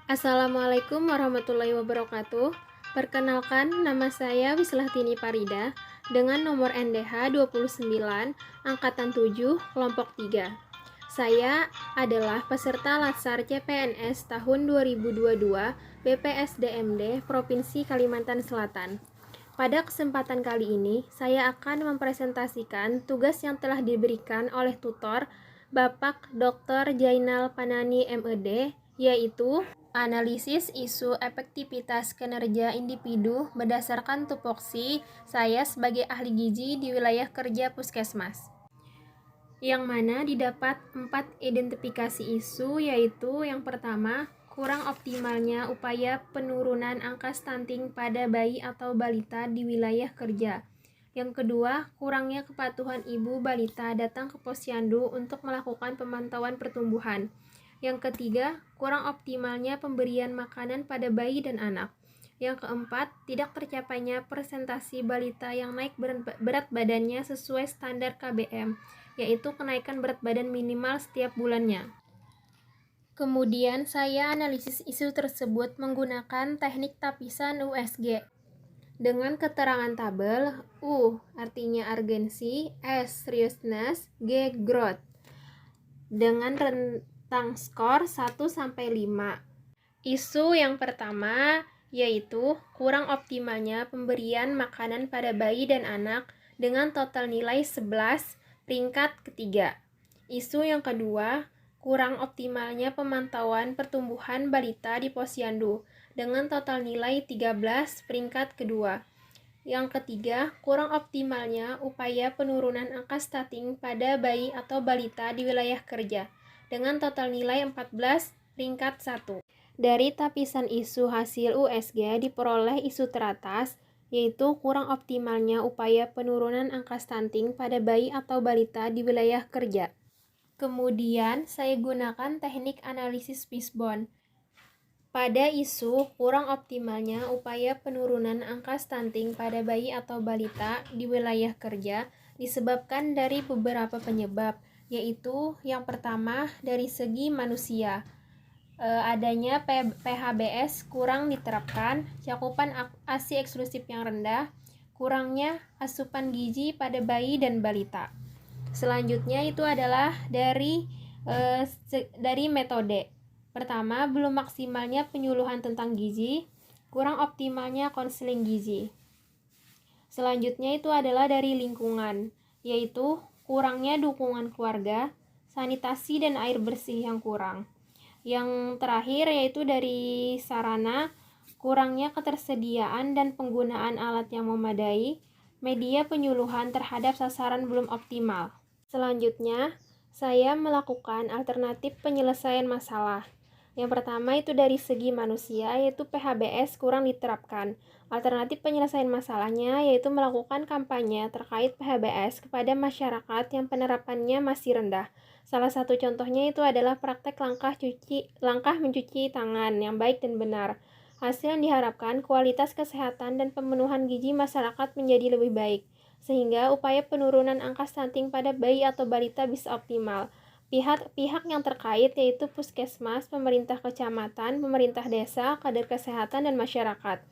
Assalamualaikum warahmatullahi wabarakatuh. Perkenalkan, nama saya Wislahtini Parida dengan nomor NDH 29 angkatan 7 kelompok 3. Saya adalah peserta Latsar CPNS tahun 2022 BPSDMD Provinsi Kalimantan Selatan. Pada kesempatan kali ini, saya akan mempresentasikan tugas yang telah diberikan oleh tutor Bapak Dr. Jainal Panani MED, yaitu analisis isu efektivitas kinerja individu berdasarkan tupoksi saya sebagai ahli gizi di wilayah kerja puskesmas, yang mana didapat 4 identifikasi isu, yaitu yang pertama, kurang optimalnya upaya penurunan angka stunting pada bayi atau balita di wilayah kerja. Yang kedua, kurangnya kepatuhan ibu balita datang ke posyandu untuk melakukan pemantauan pertumbuhan. Yang ketiga, kurang optimalnya pemberian makanan pada bayi dan anak. Yang keempat, tidak tercapainya presentasi balita yang naik berat badannya sesuai standar KBM, yaitu kenaikan berat badan minimal setiap bulannya. Kemudian saya analisis isu tersebut menggunakan teknik tapisan USG dengan keterangan tabel. U artinya urgensi, S seriousness, G growth, dengan rentang skor 1-5. Isu yang pertama yaitu kurang optimalnya pemberian makanan pada bayi dan anak dengan total nilai 11, peringkat ketiga. Isu yang kedua, kurang optimalnya pemantauan pertumbuhan balita di posyandu dengan total nilai 13, peringkat kedua. Yang ketiga, kurang optimalnya upaya penurunan angka stunting pada bayi atau balita di wilayah kerja dengan total nilai 14, peringkat 1. Dari tapisan isu hasil USG diperoleh isu teratas, yaitu kurang optimalnya upaya penurunan angka stunting pada bayi atau balita di wilayah kerja. Kemudian saya gunakan teknik analisis Fishbone. Pada isu kurang optimalnya upaya penurunan angka stunting pada bayi atau balita di wilayah kerja disebabkan dari beberapa penyebab, yaitu yang pertama dari segi manusia. Adanya PHBS kurang diterapkan, cakupan ASI eksklusif yang rendah, kurangnya asupan gizi pada bayi dan balita. Selanjutnya itu adalah dari metode. Pertama, belum maksimalnya penyuluhan tentang gizi, kurang optimalnya konseling gizi. Selanjutnya itu adalah dari lingkungan, yaitu kurangnya dukungan keluarga, sanitasi dan air bersih yang kurang. Yang terakhir yaitu dari sarana, kurangnya ketersediaan dan penggunaan alat yang memadai, media penyuluhan terhadap sasaran belum optimal. Selanjutnya, saya melakukan alternatif penyelesaian masalah. Yang pertama itu dari segi manusia, yaitu PHBS kurang diterapkan. Alternatif penyelesaian masalahnya yaitu melakukan kampanye terkait PHBS kepada masyarakat yang penerapannya masih rendah. Salah satu contohnya itu adalah praktek langkah mencuci tangan yang baik dan benar. Hasil yang diharapkan kualitas kesehatan dan pemenuhan gizi masyarakat menjadi lebih baik, sehingga upaya penurunan angka stunting pada bayi atau balita bisa optimal. Pihak yang terkait yaitu puskesmas, pemerintah kecamatan, pemerintah desa, kader kesehatan, dan masyarakat.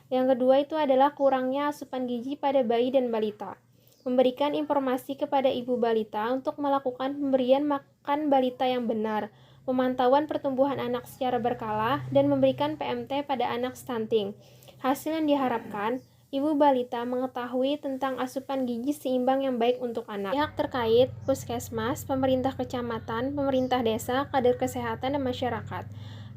Yang kedua itu adalah kurangnya asupan gizi pada bayi dan balita. Memberikan informasi kepada ibu balita untuk melakukan pemberian makan balita yang benar, pemantauan pertumbuhan anak secara berkala, dan memberikan PMT pada anak stunting. Hasil yang diharapkan, ibu balita mengetahui tentang asupan gizi seimbang yang baik untuk anak. Pihak terkait, puskesmas, pemerintah kecamatan, pemerintah desa, kader kesehatan, dan masyarakat.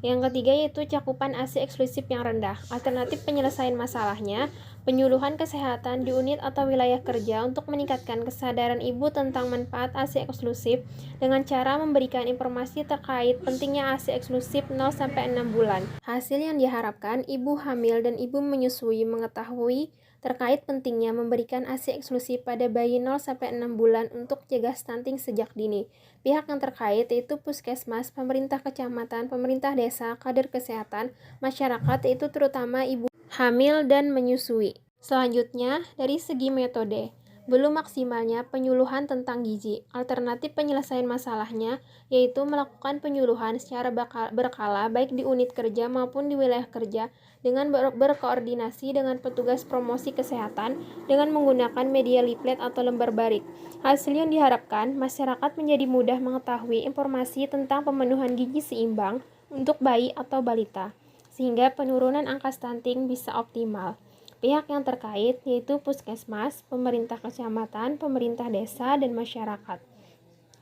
Yang ketiga yaitu cakupan ASI eksklusif yang rendah. Alternatif penyelesaian masalahnya, penyuluhan kesehatan di unit atau wilayah kerja untuk meningkatkan kesadaran ibu tentang manfaat ASI eksklusif dengan cara memberikan informasi terkait pentingnya ASI eksklusif 0-6 bulan. Hasil yang diharapkan, ibu hamil dan ibu menyusui mengetahui terkait pentingnya memberikan ASI eksklusif pada bayi 0-6 bulan untuk cegah stunting sejak dini. Pihak yang terkait yaitu puskesmas, pemerintah kecamatan, pemerintah desa, kader kesehatan, masyarakat, yaitu terutama ibu hamil dan menyusui. Selanjutnya, dari segi metode. belum maksimalnya penyuluhan tentang gizi. Alternatif penyelesaian masalahnya yaitu melakukan penyuluhan secara berkala baik di unit kerja maupun di wilayah kerja dengan berkoordinasi dengan petugas promosi kesehatan dengan menggunakan media leaflet atau lembar barik. Hasil yang diharapkan, masyarakat menjadi mudah mengetahui informasi tentang pemenuhan gizi seimbang untuk bayi atau balita, sehingga penurunan angka stunting bisa optimal. Pihak yang terkait yaitu puskesmas, pemerintah kecamatan, pemerintah desa, dan masyarakat.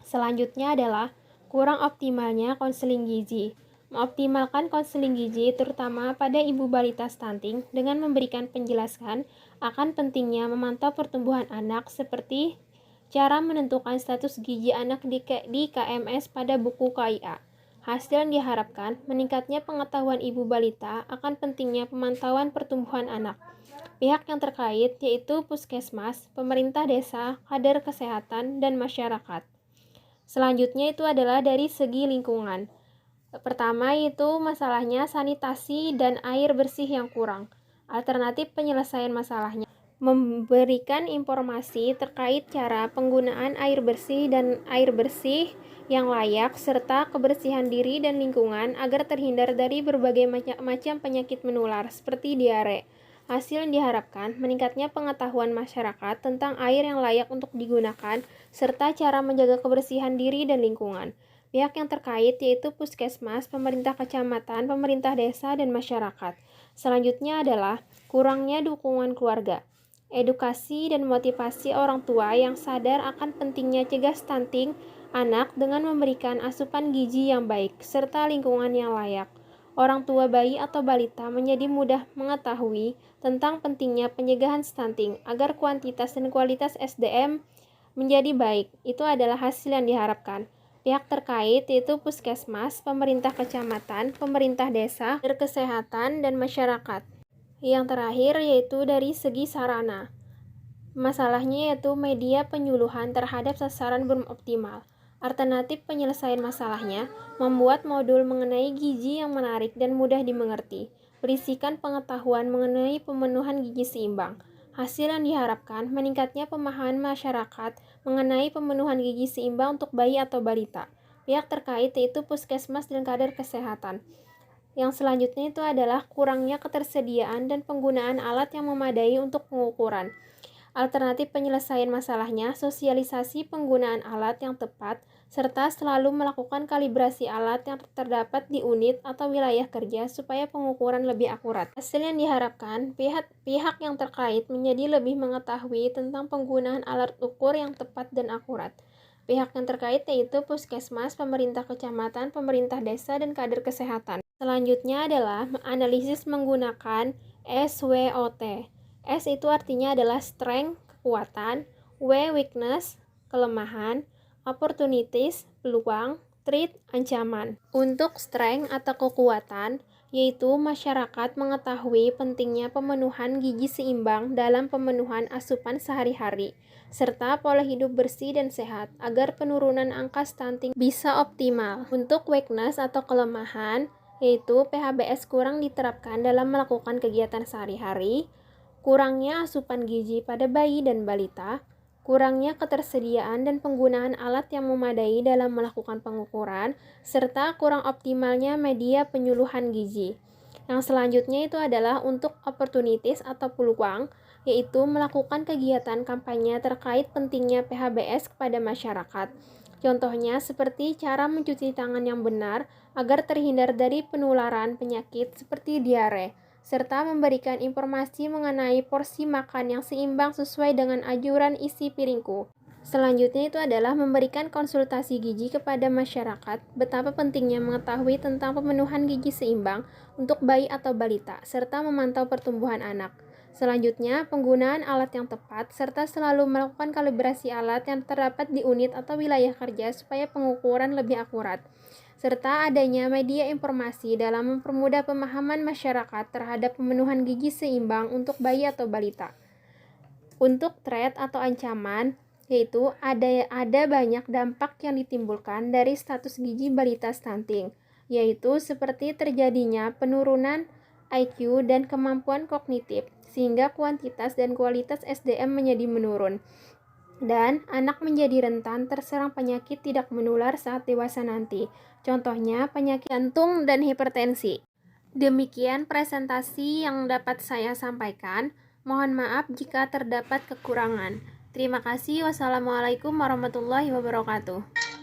Selanjutnya adalah kurang optimalnya konseling gizi. Mengoptimalkan konseling gizi terutama pada ibu balita stunting dengan memberikan penjelasan akan pentingnya memantau pertumbuhan anak seperti cara menentukan status gizi anak di KMS pada buku KIA. Hasil yang diharapkan meningkatnya pengetahuan ibu balita akan pentingnya pemantauan pertumbuhan anak. Pihak yang terkait yaitu puskesmas, pemerintah desa, kader kesehatan, dan masyarakat. Selanjutnya itu adalah dari segi lingkungan. Pertama yaitu masalahnya sanitasi dan air bersih yang kurang. Alternatif penyelesaian masalahnya memberikan informasi terkait cara penggunaan air bersih dan air bersih yang layak serta kebersihan diri dan lingkungan agar terhindar dari berbagai macam penyakit menular seperti diare. Hasil yang diharapkan meningkatnya pengetahuan masyarakat tentang air yang layak untuk digunakan serta cara menjaga kebersihan diri dan lingkungan. Pihak yang terkait yaitu puskesmas, pemerintah kecamatan, pemerintah desa, dan masyarakat. Selanjutnya adalah kurangnya dukungan keluarga. Edukasi dan motivasi orang tua yang sadar akan pentingnya cegah stunting anak dengan memberikan asupan gizi yang baik serta lingkungan yang layak. Orang tua bayi atau balita menjadi mudah mengetahui tentang pentingnya pencegahan stunting agar kuantitas dan kualitas SDM menjadi baik. Itu adalah hasil yang diharapkan. Pihak terkait yaitu puskesmas, pemerintah kecamatan, pemerintah desa, kesehatan, dan masyarakat. Yang terakhir yaitu dari segi sarana. Masalahnya yaitu media penyuluhan terhadap sasaran belum optimal. Alternatif penyelesaian masalahnya membuat modul mengenai gizi yang menarik dan mudah dimengerti, berisikan pengetahuan mengenai pemenuhan gizi seimbang. Hasil yang diharapkan meningkatnya pemahaman masyarakat mengenai pemenuhan gizi seimbang untuk bayi atau balita. Pihak terkait yaitu puskesmas dan kader kesehatan. Yang selanjutnya itu adalah kurangnya ketersediaan dan penggunaan alat yang memadai untuk pengukuran. Alternatif penyelesaian masalahnya, sosialisasi penggunaan alat yang tepat, serta selalu melakukan kalibrasi alat yang terdapat di unit atau wilayah kerja supaya pengukuran lebih akurat. Hasil yang diharapkan, pihak yang terkait menjadi lebih mengetahui tentang penggunaan alat ukur yang tepat dan akurat. Pihak yang terkait yaitu puskesmas, pemerintah kecamatan, pemerintah desa, dan kader kesehatan. Selanjutnya adalah analisis menggunakan SWOT. S itu artinya adalah strength, kekuatan, W, weakness, kelemahan, opportunities, peluang, threat, ancaman. Untuk strength atau kekuatan, yaitu masyarakat mengetahui pentingnya pemenuhan gizi seimbang dalam pemenuhan asupan sehari-hari, serta pola hidup bersih dan sehat agar penurunan angka stunting bisa optimal. Untuk weakness atau kelemahan, yaitu PHBS kurang diterapkan dalam melakukan kegiatan sehari-hari, kurangnya asupan gizi pada bayi dan balita, kurangnya ketersediaan dan penggunaan alat yang memadai dalam melakukan pengukuran, serta kurang optimalnya media penyuluhan gizi. Yang selanjutnya itu adalah untuk opportunities atau peluang, yaitu melakukan kegiatan kampanye terkait pentingnya PHBS kepada masyarakat. Contohnya seperti cara mencuci tangan yang benar agar terhindar dari penularan penyakit seperti diare, serta memberikan informasi mengenai porsi makan yang seimbang sesuai dengan anjuran isi piringku. Selanjutnya itu adalah memberikan konsultasi gizi kepada masyarakat betapa pentingnya mengetahui tentang pemenuhan gizi seimbang untuk bayi atau balita, serta memantau pertumbuhan anak. Selanjutnya, penggunaan alat yang tepat, serta selalu melakukan kalibrasi alat yang terdapat di unit atau wilayah kerja supaya pengukuran lebih akurat, serta adanya media informasi dalam mempermudah pemahaman masyarakat terhadap pemenuhan gizi seimbang untuk bayi atau balita. Untuk threat atau ancaman, yaitu ada banyak dampak yang ditimbulkan dari status gizi balita stunting, yaitu seperti terjadinya penurunan IQ, dan kemampuan kognitif, sehingga kuantitas dan kualitas SDM menjadi menurun. Dan anak menjadi rentan terserang penyakit tidak menular saat dewasa nanti. Contohnya penyakit jantung dan hipertensi. Demikian presentasi yang dapat saya sampaikan. Mohon maaf jika terdapat kekurangan. Terima kasih. Wassalamualaikum warahmatullahi wabarakatuh.